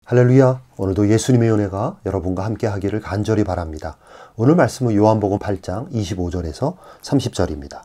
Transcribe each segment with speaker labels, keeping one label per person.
Speaker 1: 할렐루야. 오늘도 예수님의 은혜가 여러분과 함께 하기를 간절히 바랍니다. 오늘 말씀은 요한복음 8장 25절에서 30절입니다.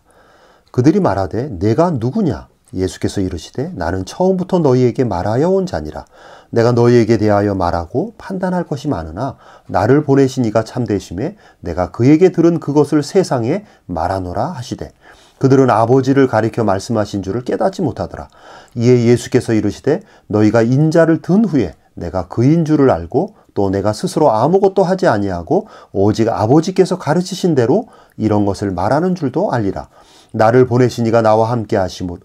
Speaker 1: 그들이 말하되 내가 누구냐? 예수께서 이르시되 나는 처음부터 너희에게 말하여 온 자니라. 내가 너희에게 대하여 말하고 판단할 것이 많으나 나를 보내신 이가 참되심에 내가 그에게 들은 그것을 세상에 말하노라 하시되 그들은 아버지를 가리켜 말씀하신 줄을 깨닫지 못하더라. 이에 예수께서 이르시되 너희가 인자를 든 후에 내가 그인 줄을 알고 또 내가 스스로 아무것도 하지 아니하고 오직 아버지께서 가르치신 대로 이런 것을 말하는 줄도 알리라. 나를 보내신 이가 나와 함께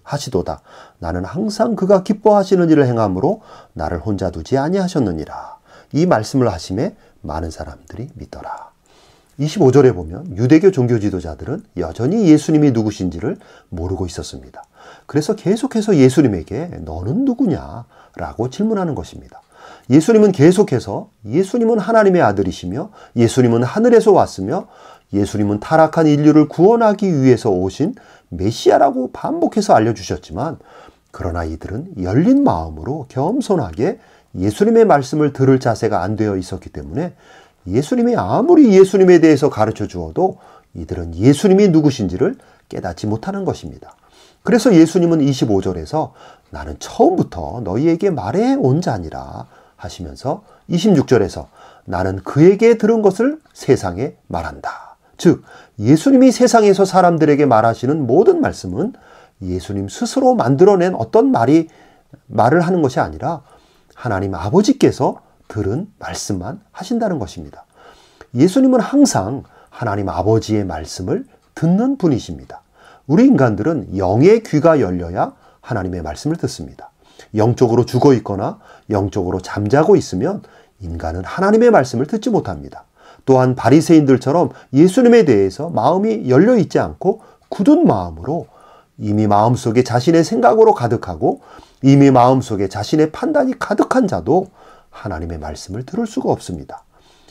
Speaker 1: 하시도다. 나는 항상 그가 기뻐하시는 일을 행함으로 나를 혼자 두지 아니하셨느니라. 이 말씀을 하심에 많은 사람들이 믿더라. 25절에 보면 유대교 종교 지도자들은 여전히 예수님이 누구신지를 모르고 있었습니다. 그래서 계속해서 예수님에게 너는 누구냐? 라고 질문하는 것입니다. 예수님은 계속해서 예수님은 하나님의 아들이시며 예수님은 하늘에서 왔으며 예수님은 타락한 인류를 구원하기 위해서 오신 메시아라고 반복해서 알려주셨지만 그러나 이들은 열린 마음으로 겸손하게 예수님의 말씀을 들을 자세가 안 되어 있었기 때문에 예수님이 아무리 예수님에 대해서 가르쳐 주어도 이들은 예수님이 누구신지를 깨닫지 못하는 것입니다. 그래서 예수님은 25절에서 나는 처음부터 너희에게 말해 온 자니라 하시면서 26절에서 나는 그에게 들은 것을 세상에 말한다. 즉 예수님이 세상에서 사람들에게 말하시는 모든 말씀은 예수님 스스로 만들어낸 어떤 말을 하는 것이 아니라 하나님 아버지께서 들은 말씀만 하신다는 것입니다. 예수님은 항상 하나님 아버지의 말씀을 듣는 분이십니다. 우리 인간들은 영의 귀가 열려야 하나님의 말씀을 듣습니다. 영적으로 죽어 있거나 영적으로 잠자고 있으면 인간은 하나님의 말씀을 듣지 못합니다. 또한 바리새인들처럼 예수님에 대해서 마음이 열려 있지 않고 굳은 마음으로 이미 마음속에 자신의 생각으로 가득하고 이미 마음속에 자신의 판단이 가득한 자도 하나님의 말씀을 들을 수가 없습니다.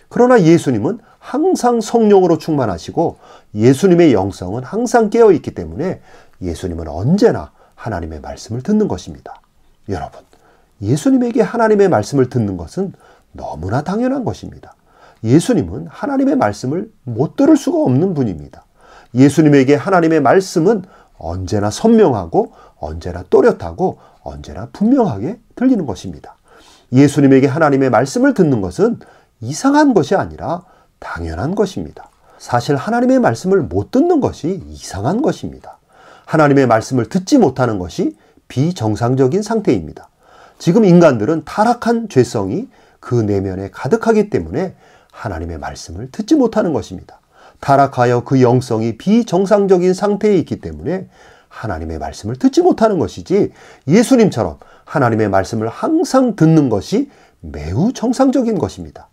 Speaker 1: 그러나 예수님은 항상 성령으로 충만하시고 예수님의 영성은 항상 깨어 있기 때문에 예수님은 언제나 하나님의 말씀을 듣는 것입니다. 여러분, 예수님에게 하나님의 말씀을 듣는 것은 너무나 당연한 것입니다. 예수님은 하나님의 말씀을 못 들을 수가 없는 분입니다. 예수님에게 하나님의 말씀은 언제나 선명하고 언제나 또렷하고 언제나 분명하게 들리는 것입니다. 예수님에게 하나님의 말씀을 듣는 것은 이상한 것이 아니라 당연한 것입니다. 사실 하나님의 말씀을 못 듣는 것이 이상한 것입니다. 하나님의 말씀을 듣지 못하는 것이 비정상적인 상태입니다. 지금 인간들은 타락한 죄성이 그 내면에 가득하기 때문에 하나님의 말씀을 듣지 못하는 것입니다. 타락하여 그 영성이 비정상적인 상태에 있기 때문에 하나님의 말씀을 듣지 못하는 것이지 예수님처럼 하나님의 말씀을 항상 듣는 것이 매우 정상적인 것입니다.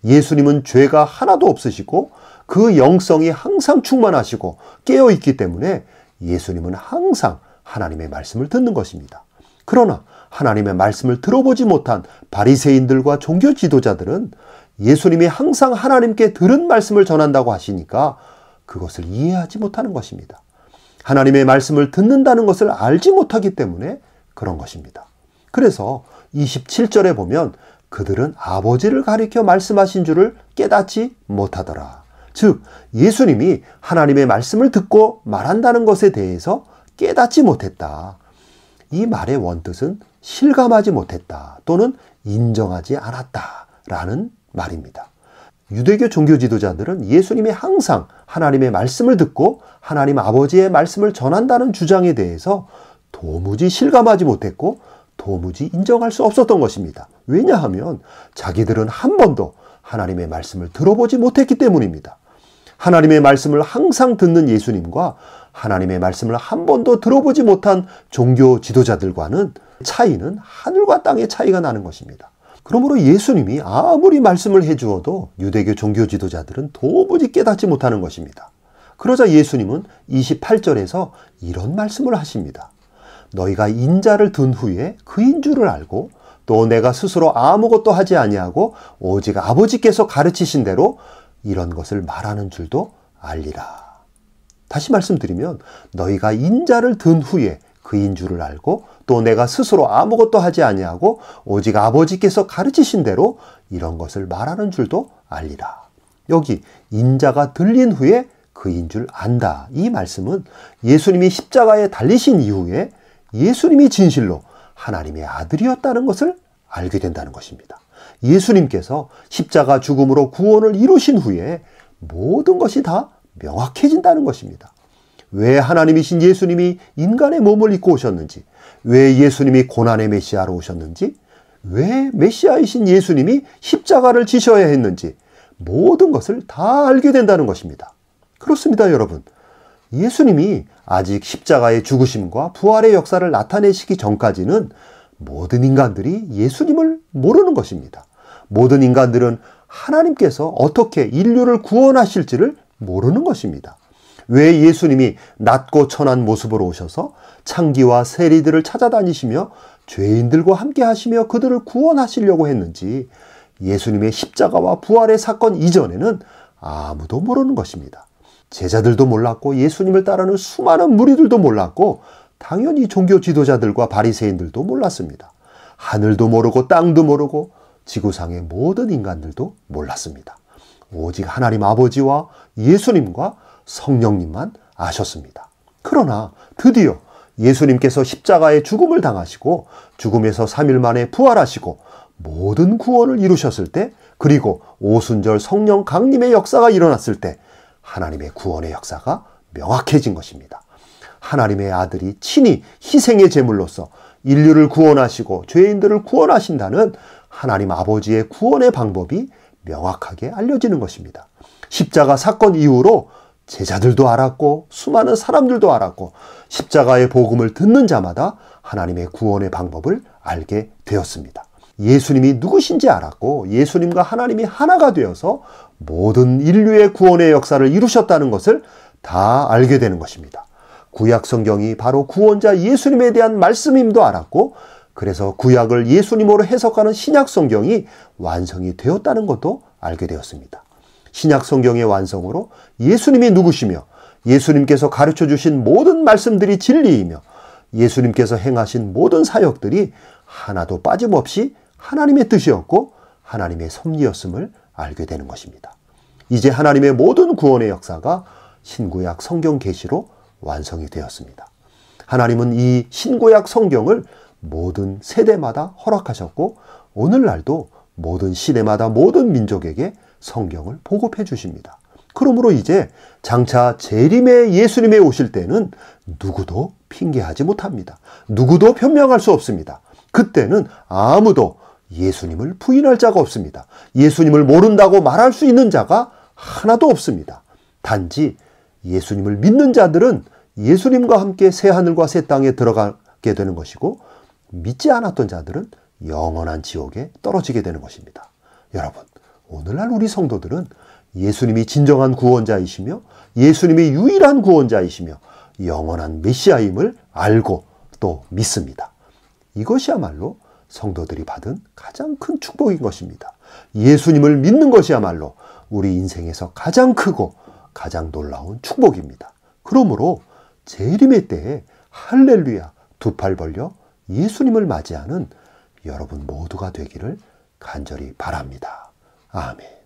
Speaker 1: 예수님은 죄가 하나도 없으시고 그 영성이 항상 충만하시고 깨어있기 때문에 예수님은 항상 하나님의 말씀을 듣는 것입니다. 그러나 하나님의 말씀을 들어보지 못한 바리새인들과 종교 지도자들은 예수님이 항상 하나님께 들은 말씀을 전한다고 하시니까 그것을 이해하지 못하는 것입니다. 하나님의 말씀을 듣는다는 것을 알지 못하기 때문에 그런 것입니다. 그래서 27절에 보면 그들은 아버지를 가리켜 말씀하신 줄을 깨닫지 못하더라. 즉 예수님이 하나님의 말씀을 듣고 말한다는 것에 대해서 깨닫지 못했다. 이 말의 원뜻은 실감하지 못했다 또는 인정하지 않았다라는 말입니다. 유대교 종교 지도자들은 예수님이 항상 하나님의 말씀을 듣고 하나님 아버지의 말씀을 전한다는 주장에 대해서 도무지 실감하지 못했고 도무지 인정할 수 없었던 것입니다. 왜냐하면 자기들은 한 번도 하나님의 말씀을 들어보지 못했기 때문입니다. 하나님의 말씀을 항상 듣는 예수님과 하나님의 말씀을 한 번도 들어보지 못한 종교 지도자들과는 차이는 하늘과 땅의 차이가 나는 것입니다. 그러므로 예수님이 아무리 말씀을 해주어도 유대교 종교 지도자들은 도무지 깨닫지 못하는 것입니다. 그러자 예수님은 28절에서 이런 말씀을 하십니다. 너희가 인자를 든 후에 그인 줄을 알고 또 내가 스스로 아무것도 하지 아니하고 오직 아버지께서 가르치신 대로 이런 것을 말하는 줄도 알리라. 다시 말씀드리면 너희가 인자를 든 후에 그인 줄을 알고 또 내가 스스로 아무것도 하지 아니하고 오직 아버지께서 가르치신 대로 이런 것을 말하는 줄도 알리라. 여기 인자가 들린 후에 그인 줄 안다. 이 말씀은 예수님이 십자가에 달리신 이후에 예수님이 진실로 하나님의 아들이었다는 것을 알게 된다는 것입니다. 예수님께서 십자가 죽음으로 구원을 이루신 후에 모든 것이 다 명확해진다는 것입니다. 왜 하나님이신 예수님이 인간의 몸을 입고 오셨는지, 왜 예수님이 고난의 메시아로 오셨는지, 왜 메시아이신 예수님이 십자가를 지셔야 했는지 모든 것을 다 알게 된다는 것입니다. 그렇습니다, 여러분. 예수님이 아직 십자가의 죽으심과 부활의 역사를 나타내시기 전까지는 모든 인간들이 예수님을 모르는 것입니다. 모든 인간들은 하나님께서 어떻게 인류를 구원하실지를 모르는 것입니다. 왜 예수님이 낮고 천한 모습으로 오셔서 창기와 세리들을 찾아다니시며 죄인들과 함께 하시며 그들을 구원하시려고 했는지 예수님의 십자가와 부활의 사건 이전에는 아무도 모르는 것입니다. 제자들도 몰랐고 예수님을 따르는 수많은 무리들도 몰랐고 당연히 종교 지도자들과 바리새인들도 몰랐습니다. 하늘도 모르고 땅도 모르고 지구상의 모든 인간들도 몰랐습니다. 오직 하나님 아버지와 예수님과 성령님만 아셨습니다. 그러나 드디어 예수님께서 십자가의 죽음을 당하시고 죽음에서 3일 만에 부활하시고 모든 구원을 이루셨을 때, 그리고 오순절 성령 강림의 역사가 일어났을 때 하나님의 구원의 역사가 명확해진 것입니다. 하나님의 아들이 친히 희생의 제물로서 인류를 구원하시고 죄인들을 구원하신다는 하나님 아버지의 구원의 방법이 명확하게 알려지는 것입니다. 십자가 사건 이후로 제자들도 알았고 수많은 사람들도 알았고 십자가의 복음을 듣는 자마다 하나님의 구원의 방법을 알게 되었습니다. 예수님이 누구신지 알았고 예수님과 하나님이 하나가 되어서 모든 인류의 구원의 역사를 이루셨다는 것을 다 알게 되는 것입니다. 구약 성경이 바로 구원자 예수님에 대한 말씀임도 알았고, 그래서 구약을 예수님으로 해석하는 신약 성경이 완성이 되었다는 것도 알게 되었습니다. 신약 성경의 완성으로 예수님이 누구시며 예수님께서 가르쳐 주신 모든 말씀들이 진리이며 예수님께서 행하신 모든 사역들이 하나도 빠짐없이 하나님의 뜻이었고 하나님의 섭리였음을 알게 되는 것입니다. 이제 하나님의 모든 구원의 역사가 신구약 성경 계시로 완성이 되었습니다. 하나님은 이 신구약 성경을 모든 세대마다 허락하셨고 오늘날도 모든 시대마다 모든 민족에게 성경을 보급해 주십니다. 그러므로 이제 장차 재림의 예수님이 오실 때는 누구도 핑계하지 못합니다. 누구도 변명할 수 없습니다. 그때는 아무도 예수님을 부인할 자가 없습니다. 예수님을 모른다고 말할 수 있는 자가 하나도 없습니다. 단지 예수님을 믿는 자들은 예수님과 함께 새하늘과 새 땅에 들어가게 되는 것이고, 믿지 않았던 자들은 영원한 지옥에 떨어지게 되는 것입니다. 여러분, 오늘날 우리 성도들은 예수님이 진정한 구원자이시며 예수님이 유일한 구원자이시며 영원한 메시아임을 알고 또 믿습니다. 이것이야말로 성도들이 받은 가장 큰 축복인 것입니다. 예수님을 믿는 것이야말로 우리 인생에서 가장 크고 가장 놀라운 축복입니다. 그러므로 재림의 때에 할렐루야 두 팔 벌려 예수님을 맞이하는 여러분 모두가 되기를 간절히 바랍니다. 아멘.